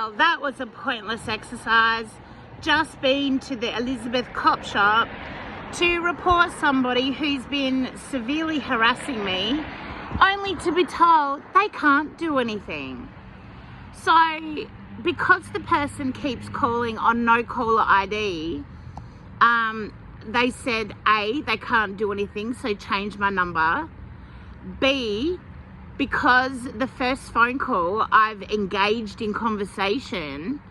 Well, that was a pointless exercise. Just been to the Elizabeth Cop Shop to report somebody who's been severely harassing me, only to be told they can't do anything. So, because the person keeps calling on no caller ID, they said A, they can't do anything, so change my number. B, because the first phone call I've engaged in conversation,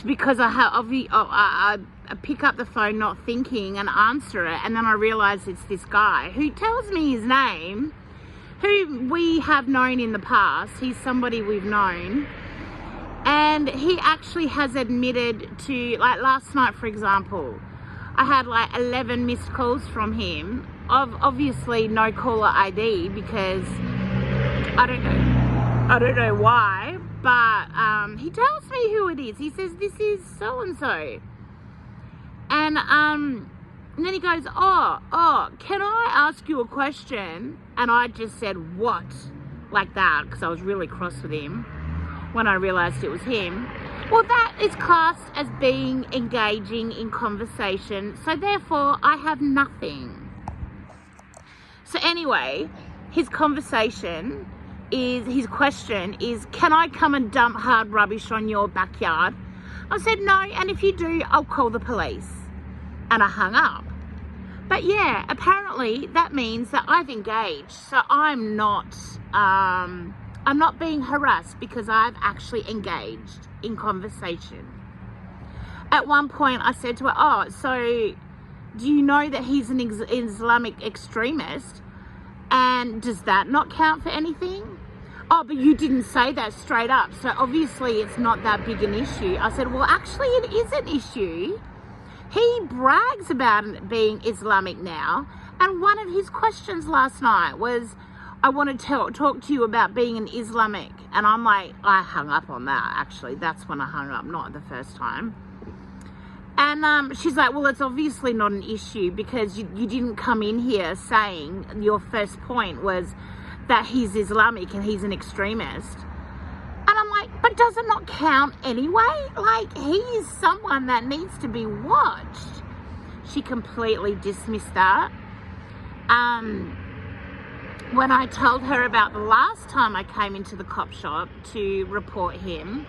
because I pick up the phone not thinking and answer it, and then I realise it's this guy who tells me his name, who we have known in the past. He's somebody we've known, and he actually has admitted to, like last night for example, I had like 11 missed calls from him of obviously no caller ID, because I don't know why, but he tells me who it is. He says, this is so-and-so. And then he goes, oh, can I ask you a question? And I just said, what? Like that, because I was really cross with him when I realised it was him. Well, that is classed as being engaging in conversation, so therefore I have nothing. So anyway, his question is, can I come and dump hard rubbish on your backyard? I said no, and if you do, I'll call the police. And I hung up. But yeah, apparently that means that I've engaged. So I'm not being harassed because I've actually engaged in conversation. At one point I said to her, oh, so do you know that he's an Islamic extremist? And does that not count for anything? Oh, but you didn't say that straight up, so obviously it's not that big an issue. I said, well, actually it is an issue. He brags about it being Islamic now, and one of his questions last night was, I want to talk to you about being an Islamic. And I'm like, I hung up on that, actually. That's when I hung up, not the first time. And she's like, well, it's obviously not an issue because you didn't come in here saying your first point was that he's Islamic and he's an extremist. And I'm like, but does it not count anyway? Like, he's someone that needs to be watched. She completely dismissed that. When I told her about the last time I came into the cop shop to report him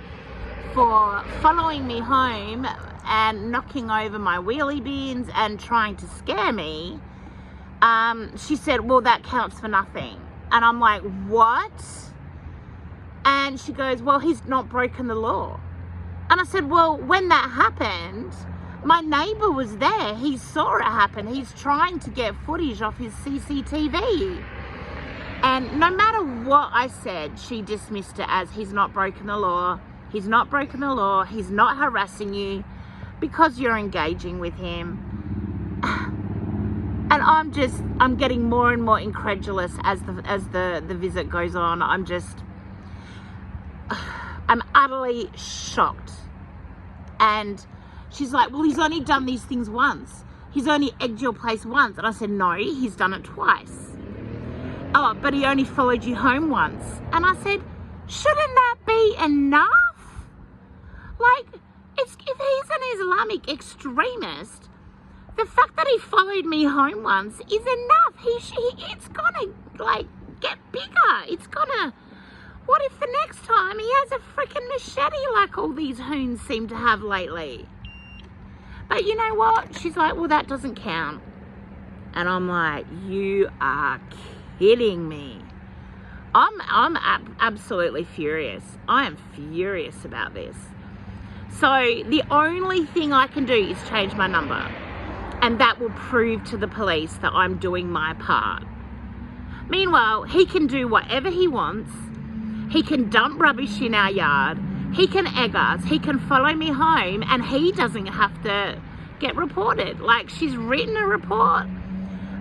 for following me home and knocking over my wheelie bins and trying to scare me, she said, well, that counts for nothing. And I'm like, what? And she goes, well, he's not broken the law. And I said, well, when that happened, my neighbour was there. He saw it happen. He's trying to get footage off his CCTV. And no matter what I said, she dismissed it as, he's not broken the law. He's not broken the law. He's not harassing you because you're engaging with him. And I'm getting more and more incredulous as the visit goes on. I'm utterly shocked. And she's like, well, he's only done these things once. He's only egged your place once. And I said, no, he's done it twice. Oh, but he only followed you home once. And I said, shouldn't that be enough? Like, if he's an Islamic extremist, the fact that he followed me home once is enough. It's gonna, like, get bigger. It's gonna, what if the next time he has a freaking machete like all these hoons seem to have lately? But you know what? She's like, well, that doesn't count. And I'm like, you are kidding me. I'm absolutely furious. I am furious about this. So the only thing I can do is change my number, and that will prove to the police that I'm doing my part. Meanwhile, he can do whatever he wants. He can dump rubbish in our yard. He can egg us. He can follow me home, and he doesn't have to get reported. Like, she's written a report,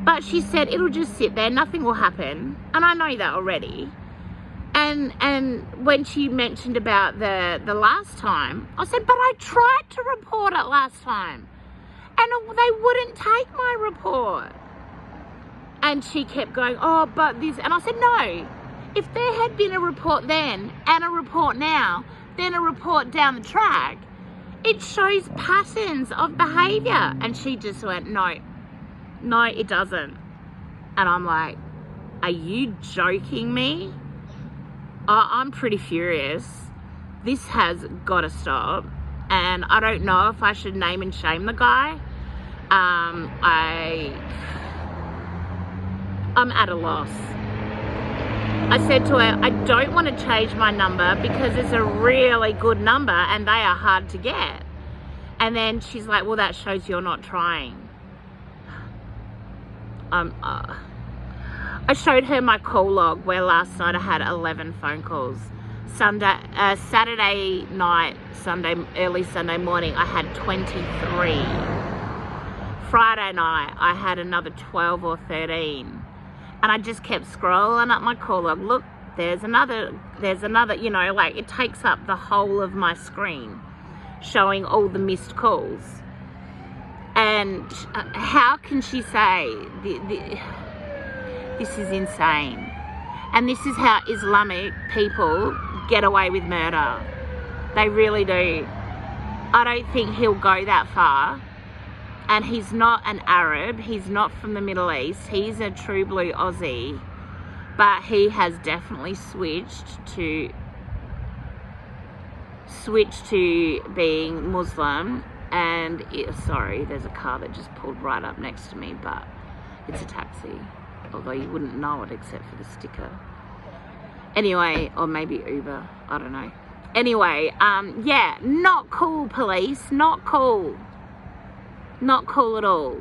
but she said it'll just sit there, nothing will happen. And I know that already. And when she mentioned about the last time, I said, but I tried to report it last time, and they wouldn't take my report. And she kept going, oh, but this, and I said, no, if there had been a report then and a report now, then a report down the track, it shows patterns of behaviour. And she just went, no, it doesn't. And I'm like, are you joking me? I'm pretty furious. This has got to stop. And I don't know if I should name and shame the guy. I'm at a loss. I said to her, I don't want to change my number because it's a really good number and they are hard to get. And then she's like, well, that shows you're not trying. I showed her my call log where last night I had 11 phone calls. Saturday night, early Sunday morning, I had 23. Friday night, I had another 12 or 13. And I just kept scrolling up my call log. Look, there's another, you know, like it takes up the whole of my screen, showing all the missed calls. And how can she say, this is insane. And this is how Islamic people get away with murder. They really do. I don't think he'll go that far. And he's not an Arab, he's not from the Middle East, he's a true blue Aussie, but he has definitely switched to being Muslim. And sorry, there's a car that just pulled right up next to me, but it's a taxi, although you wouldn't know it except for the sticker. Anyway, or maybe Uber, I don't know. Anyway, yeah, not cool, police, not cool. Not cool at all.